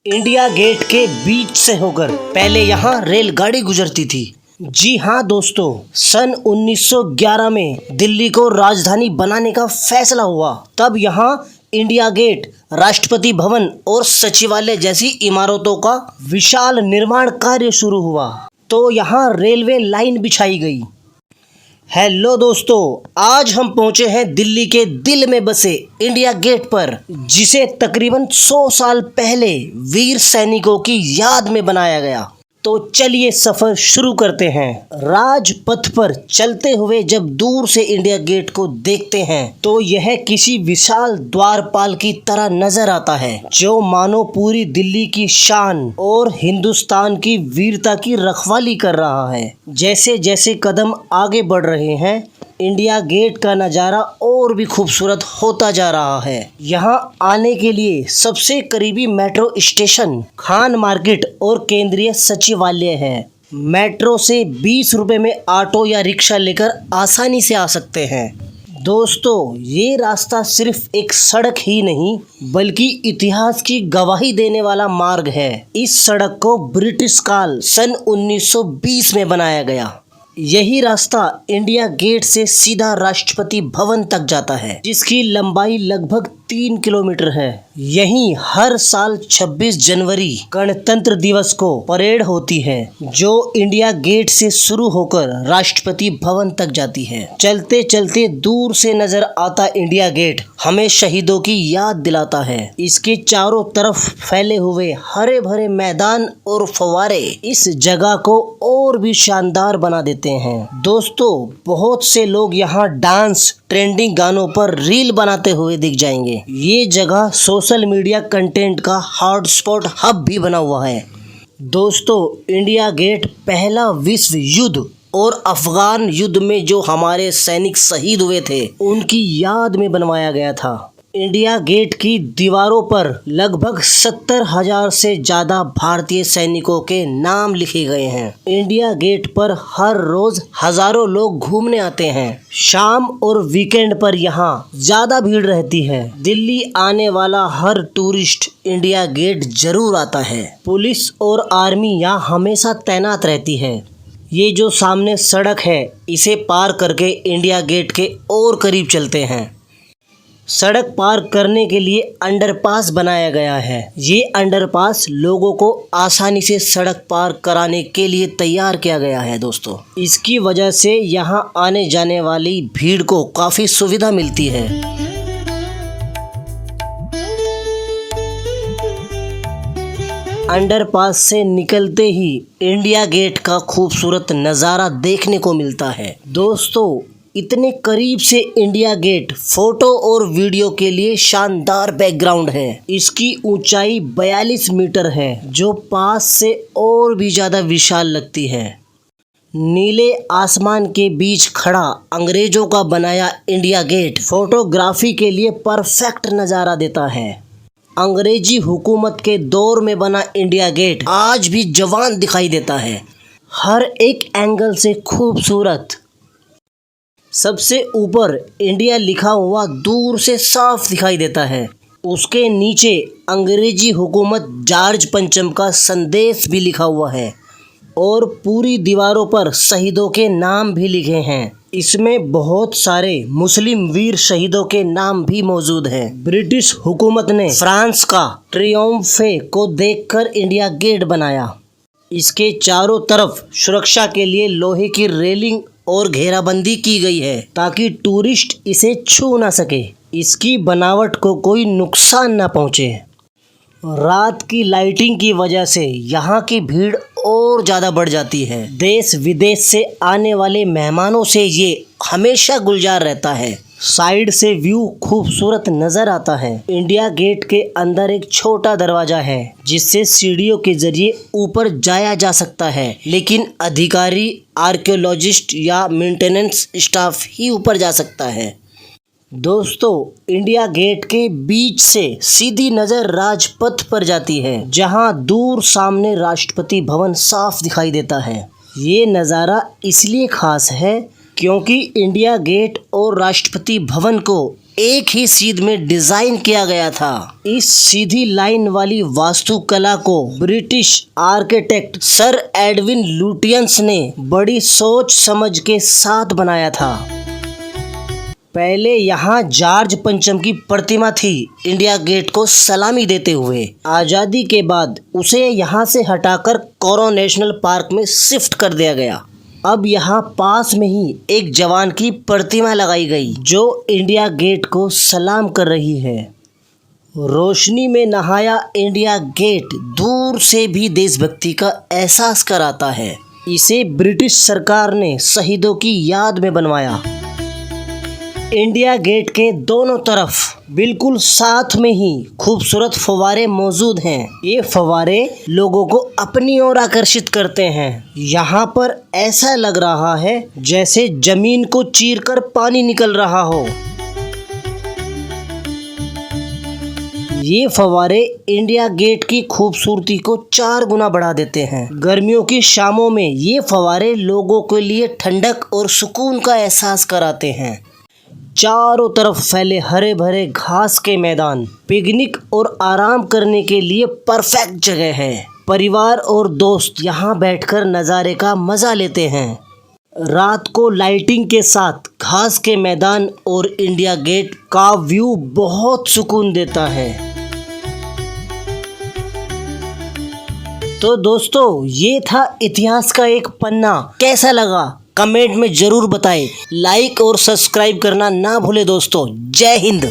India gate के बीच से होकर पहले यहाँ रेलगाड़ी गुजरती थी। जी हाँ दोस्तों, सन 1911 में दिल्ली को राजधानी बनाने का फैसला हुआ। तब यहाँ इंडिया गेट, राष्ट्रपति भवन और सचिवालय जैसी इमारतों का विशाल निर्माण कार्य शुरू हुआ। तो यहाँ रेलवे लाइन बिछाई गई। हेलो दोस्तों, आज हम पहुंचे हैं दिल्ली के दिल में बसे इंडिया गेट पर, जिसे तकरीबन 100 साल पहले वीर सैनिकों की याद में बनाया गया। तो चलिए सफर शुरू करते हैं। राजपथ पर चलते हुए जब दूर से इंडिया गेट को देखते हैं तो यह किसी विशाल द्वारपाल की तरह नजर आता है, जो मानो पूरी दिल्ली की शान और हिंदुस्तान की वीरता की रखवाली कर रहा है। जैसे जैसे कदम आगे बढ़ रहे हैं, इंडिया गेट का नज़ारा और भी खूबसूरत होता जा रहा है। यहाँ आने के लिए सबसे करीबी मेट्रो स्टेशन खान मार्केट और केंद्रीय सचिवालय है। मेट्रो से 20 रुपये में ऑटो या रिक्शा लेकर आसानी से आ सकते हैं। दोस्तों, ये रास्ता सिर्फ एक सड़क ही नहीं बल्कि इतिहास की गवाही देने वाला मार्ग है। इस सड़क को ब्रिटिश काल सन 1920 में बनाया गया। यही रास्ता इंडिया गेट से सीधा राष्ट्रपति भवन तक जाता है, जिसकी लंबाई लगभग 3 किलोमीटर है। यहीं हर साल 26 जनवरी गणतंत्र दिवस को परेड होती है, जो इंडिया गेट से शुरू होकर राष्ट्रपति भवन तक जाती है। चलते चलते दूर से नजर आता इंडिया गेट हमें शहीदों की याद दिलाता है। इसके चारों तरफ फैले हुए हरे भरे मैदान और फव्वारे इस जगह को और भी शानदार बना देते हैं। दोस्तों, बहुत से लोग यहाँ डांस, ट्रेंडिंग गानों पर रील बनाते हुए दिख जाएंगे। ये जगह सोशल मीडिया कंटेंट का हॉटस्पॉट हब भी बना हुआ है। दोस्तों, इंडिया गेट पहला विश्व युद्ध और अफगान युद्ध में जो हमारे सैनिक शहीद हुए थे, उनकी याद में बनवाया गया था। इंडिया गेट की दीवारों पर लगभग 70,000 से ज़्यादा भारतीय सैनिकों के नाम लिखे गए हैं। इंडिया गेट पर हर रोज़ हज़ारों लोग घूमने आते हैं। शाम और वीकेंड पर यहाँ ज़्यादा भीड़ रहती है। दिल्ली आने वाला हर टूरिस्ट इंडिया गेट जरूर आता है। पुलिस और आर्मी यहाँ हमेशा तैनात रहती है। ये जो सामने सड़क है, इसे पार करके इंडिया गेट के और करीब चलते हैं। सड़क पार करने के लिए अंडरपास बनाया गया है। ये अंडरपास लोगों को आसानी से सड़क पार कराने के लिए तैयार किया गया है। दोस्तों, इसकी वजह से यहाँ आने जाने वाली भीड़ को काफ़ी सुविधा मिलती है। अंडरपास से निकलते ही इंडिया गेट का खूबसूरत नज़ारा देखने को मिलता है। दोस्तों, इतने करीब से इंडिया गेट फोटो और वीडियो के लिए शानदार बैकग्राउंड है। इसकी ऊंचाई 42 मीटर है, जो पास से और भी ज़्यादा विशाल लगती है। नीले आसमान के बीच खड़ा अंग्रेजों का बनाया इंडिया गेट फोटोग्राफी के लिए परफेक्ट नज़ारा देता है। अंग्रेजी हुकूमत के दौर में बना इंडिया गेट आज भी जवान दिखाई देता है, हर एक एंगल से खूबसूरत। सबसे ऊपर इंडिया लिखा हुआ दूर से साफ दिखाई देता है। उसके नीचे अंग्रेजी हुकूमत जॉर्ज पंचम का संदेश भी लिखा हुआ है और पूरी दीवारों पर शहीदों के नाम भी लिखे हैं। इसमें बहुत सारे मुस्लिम वीर शहीदों के नाम भी मौजूद हैं। ब्रिटिश हुकूमत ने फ्रांस का ट्रियोम्फे को देखकर इंडिया गेट बनाया। इसके चारों तरफ सुरक्षा के लिए लोहे की रेलिंग और घेराबंदी की गई है, ताकि टूरिस्ट इसे छू ना सके, इसकी बनावट को कोई नुकसान ना पहुँचे। रात की लाइटिंग की वजह से यहाँ की भीड़ और ज़्यादा बढ़ जाती है। देश विदेश से आने वाले मेहमानों से ये हमेशा गुलजार रहता है। साइड से व्यू खूबसूरत नज़र आता है। इंडिया गेट के अंदर एक छोटा दरवाज़ा है, जिससे सीढ़ियों के जरिए ऊपर जाया जा सकता है, लेकिन अधिकारी, आर्कियोलॉजिस्ट या मेंटेनेंस स्टाफ ही ऊपर जा सकता है। दोस्तों, इंडिया गेट के बीच से सीधी नज़र राजपथ पर जाती है, जहां दूर सामने राष्ट्रपति भवन साफ दिखाई देता है। ये नज़ारा इसलिए खास है क्योंकि इंडिया गेट और राष्ट्रपति भवन को एक ही सीध में डिजाइन किया गया था। इस सीधी लाइन वाली वास्तुकला को British architect sir Edwin Lutyens ने बड़ी सोच समझ के साथ बनाया था। पहले यहाँ जॉर्ज पंचम की प्रतिमा थी इंडिया गेट को सलामी देते हुए। आज़ादी के बाद उसे यहाँ से हटाकर कोरोनेशनल पार्क में शिफ्ट कर दिया गया। अब यहाँ पास में ही एक जवान की प्रतिमा लगाई गई जो इंडिया गेट को सलाम कर रही है। रोशनी में नहाया इंडिया गेट दूर से भी देशभक्ति का एहसास कराता है। इसे ब्रिटिश सरकार ने शहीदों की याद में बनवाया। इंडिया गेट के दोनों तरफ बिल्कुल साथ में ही खूबसूरत फव्वारे मौजूद हैं। ये फव्वारे लोगों को अपनी ओर आकर्षित करते हैं। यहाँ पर ऐसा लग रहा है जैसे जमीन को चीरकर पानी निकल रहा हो। ये फव्वारे इंडिया गेट की खूबसूरती को 4 गुना बढ़ा देते हैं। गर्मियों की शामों में ये फव्वारे लोगों के लिए ठंडक और सुकून का एहसास कराते हैं। चारों तरफ फैले हरे भरे घास के मैदान पिकनिक और आराम करने के लिए परफेक्ट जगह है। परिवार और दोस्त यहाँ बैठकर नज़ारे का मज़ा लेते हैं। रात को लाइटिंग के साथ घास के मैदान और इंडिया गेट का व्यू बहुत सुकून देता है। तो दोस्तों, ये था इतिहास का एक पन्ना। कैसा लगा कमेंट में ज़रूर बताएं। लाइक और सब्सक्राइब करना ना भूले दोस्तों। जय हिंद।